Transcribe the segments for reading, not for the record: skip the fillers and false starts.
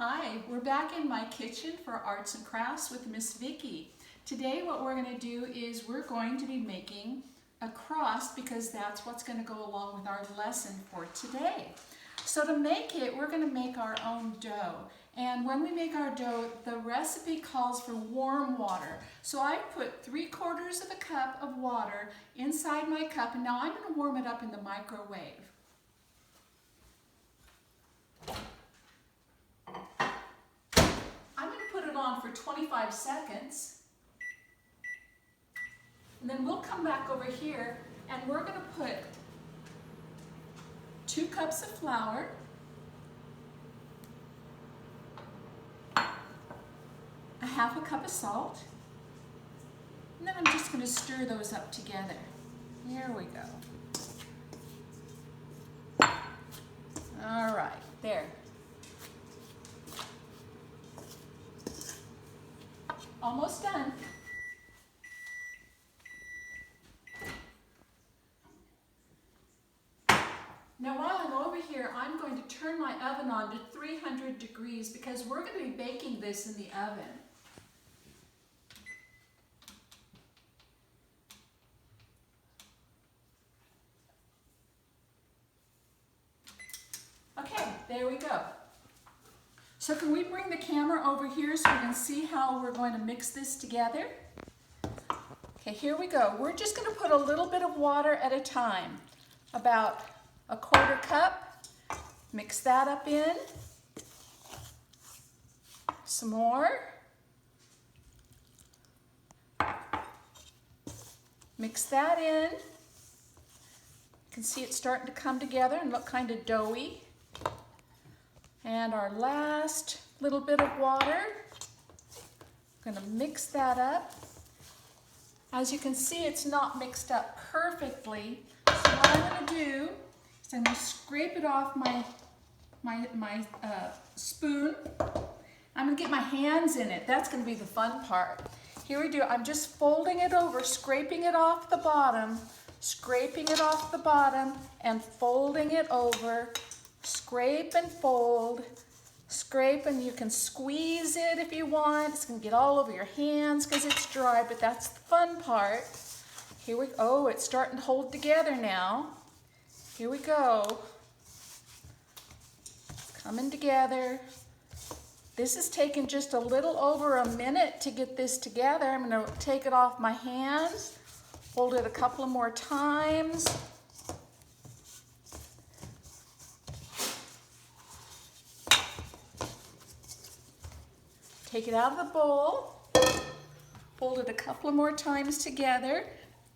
Hi, we're back in my kitchen for Arts and Crafts with Miss Vikki. Today what we're going to do is we're going to be making a cross because that's what's going to go along with our lesson for today. So to make it, we're going to make our own dough. And when we make our dough, the recipe calls for warm water. So I put 3/4 of a cup of water inside my cup, and now I'm going to warm it up in the microwave. On for 25 seconds, and then we'll come back over here and we're going to put 2 cups of flour, a 1/2 cup of salt, and then I'm just going to stir those up together. Here we go. All right, there. Almost done. Now while I'm over here, I'm going to turn my oven on to 300 degrees because we're going to be baking this in the oven. Okay, there we go. So can we bring the camera over here so we can see how we're going to mix this together? Okay, here we go. We're just going to put a little bit of water at a time, about 1/4 cup. Mix that up in. Some more. Mix that in. You can see it's starting to come together and look kind of doughy. And our last little bit of water, I'm going to mix that up. As you can see, it's not mixed up perfectly. So what I'm going to do is I'm going to scrape it off my spoon. I'm going to get my hands in it. That's going to be the fun part. Here we do. I'm just folding it over, scraping it off the bottom, scraping it off the bottom, and folding it over. Scrape and fold, scrape, and you can squeeze it if you want. It's going to get all over your hands because it's dry, but that's the fun part. Here we go. Oh, it's starting to hold together now. Here we go. It's coming together. This is taking just a little over a minute to get this together. I'm going to take it off my hands, fold it a couple of more times. Take it out of the bowl, fold it a couple of more times together.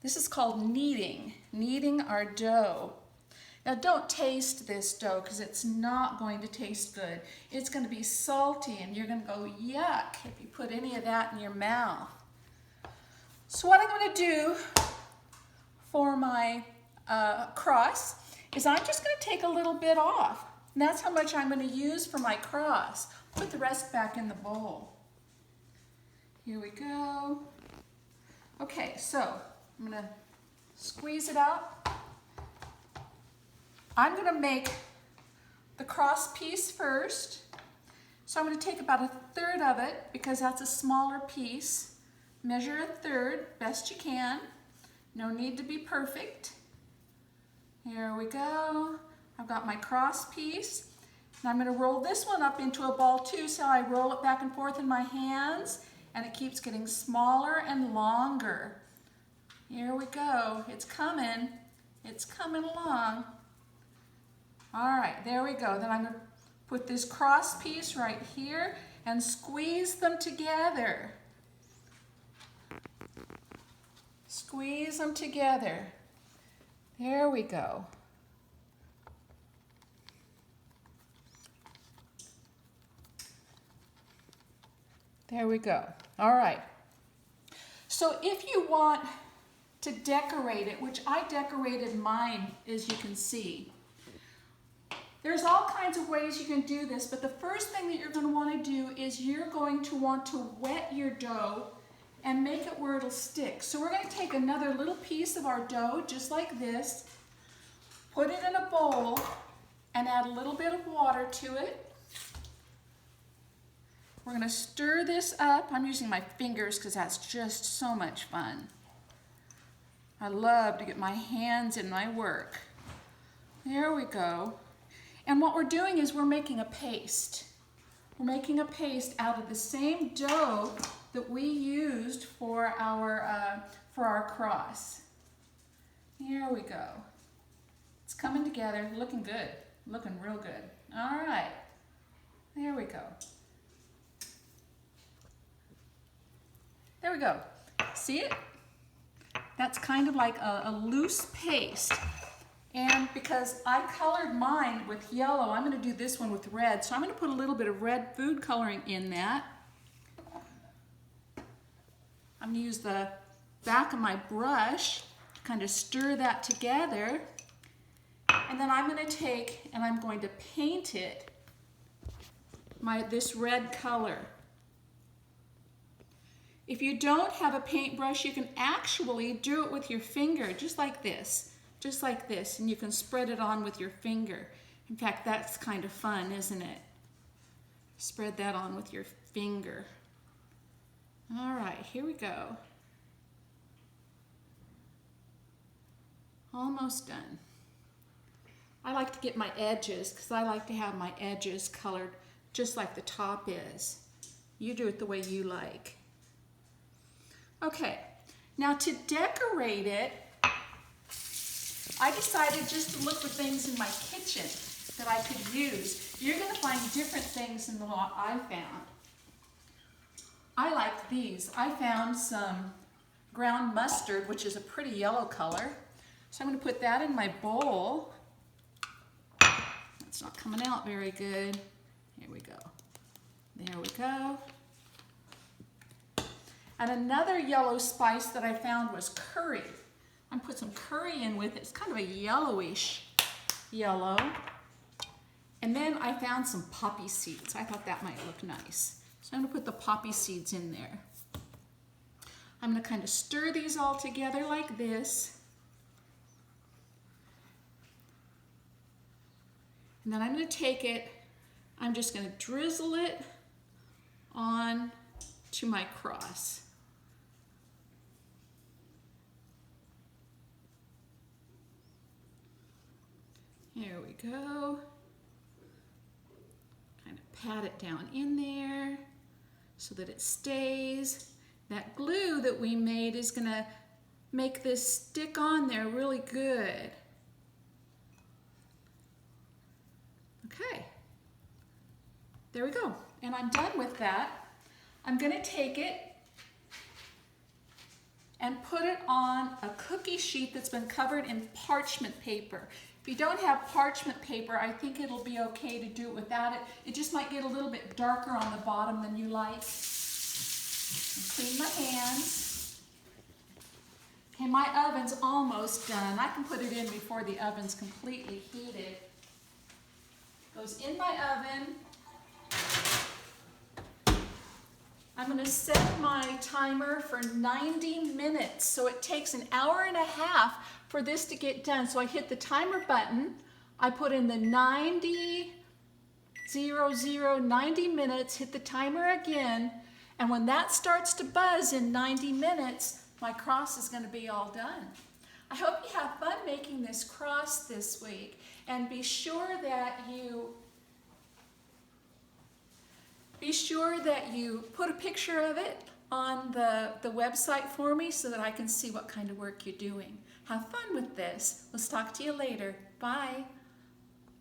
This is called kneading our dough. Now don't taste this dough because it's not going to taste good. It's going to be salty and you're going to go yuck if you put any of that in your mouth. So what I'm going to do for my cross is I'm just going to take a little bit off. And that's how much I'm going to use for my cross. Put the rest back in the bowl. Here we go. Okay, so I'm going to squeeze it out. I'm going to make the cross piece first. So I'm going to take about 1/3 of it because that's a smaller piece. Measure 1/3, best you can. No need to be perfect. Here we go. I've got my cross piece. And I'm going to roll this one up into a ball too, so I roll it back and forth in my hands, and it keeps getting smaller and longer. Here we go. It's coming. It's coming along. All right, there we go. Then I'm going to put this cross piece right here and squeeze them together. Squeeze them together. There we go. There we go. All right. So if you want to decorate it, which I decorated mine, as you can see, there's all kinds of ways you can do this, but the first thing that you're going to want to do is you're going to want to wet your dough and make it where it'll stick. So we're going to take another little piece of our dough, just like this, put it in a bowl, and add a little bit of water to it. We're gonna stir this up. I'm using my fingers because that's just so much fun. I love to get my hands in my work. There we go. And what we're doing is we're making a paste. We're making a paste out of the same dough that we used for our cross. Here we go. It's coming together, looking good, looking real good. All right, there we go. There we go. See it? That's kind of like a loose paste. And because I colored mine with yellow, I'm going to do this one with red. So I'm going to put a little bit of red food coloring in that. I'm going to use the back of my brush to kind of stir that together. And then I'm going to take and I'm going to paint it this red color. If you don't have a paintbrush, you can actually do it with your finger, just like this. Just like this, and you can spread it on with your finger. In fact, that's kind of fun, isn't it? Spread that on with your finger. All right, here we go. Almost done. I like to get my edges, because I like to have my edges colored just like the top is. You do it the way you like. Okay, now to decorate it, I decided just to look for things in my kitchen that I could use. You're going to find different things than what I found. I like these. I found some ground mustard, which is a pretty yellow color. So I'm going to put that in my bowl. That's not coming out very good. Here we go. There we go. And another yellow spice that I found was curry. I'm going to put some curry in with it. It's kind of a yellowish yellow. And then I found some poppy seeds. I thought that might look nice. So I'm going to put the poppy seeds in there. I'm going to kind of stir these all together like this. And then I'm going to take it, I'm just going to drizzle it on to my cross. Here we go. Kind of pat it down in there so that it stays. That glue that we made is going to make this stick on there really good. Okay. There we go. And I'm done with that. I'm going to take it and put it on a cookie sheet that's been covered in parchment paper. If you don't have parchment paper, I think it'll be okay to do it without it. It just might get a little bit darker on the bottom than you like. And clean my hands. Okay, my oven's almost done. I can put it in before the oven's completely heated. Goes in my oven. I'm going to set my timer for 90 minutes. So it takes an hour and a half for this to get done. So I hit the timer button. I put in the 90 minutes, hit the timer again. And when that starts to buzz in 90 minutes, my cross is going to be all done. I hope you have fun making this cross this week. And be sure that you put a picture of it on the website for me so that I can see what kind of work you're doing. Have fun with this. Let's talk to you later. Bye.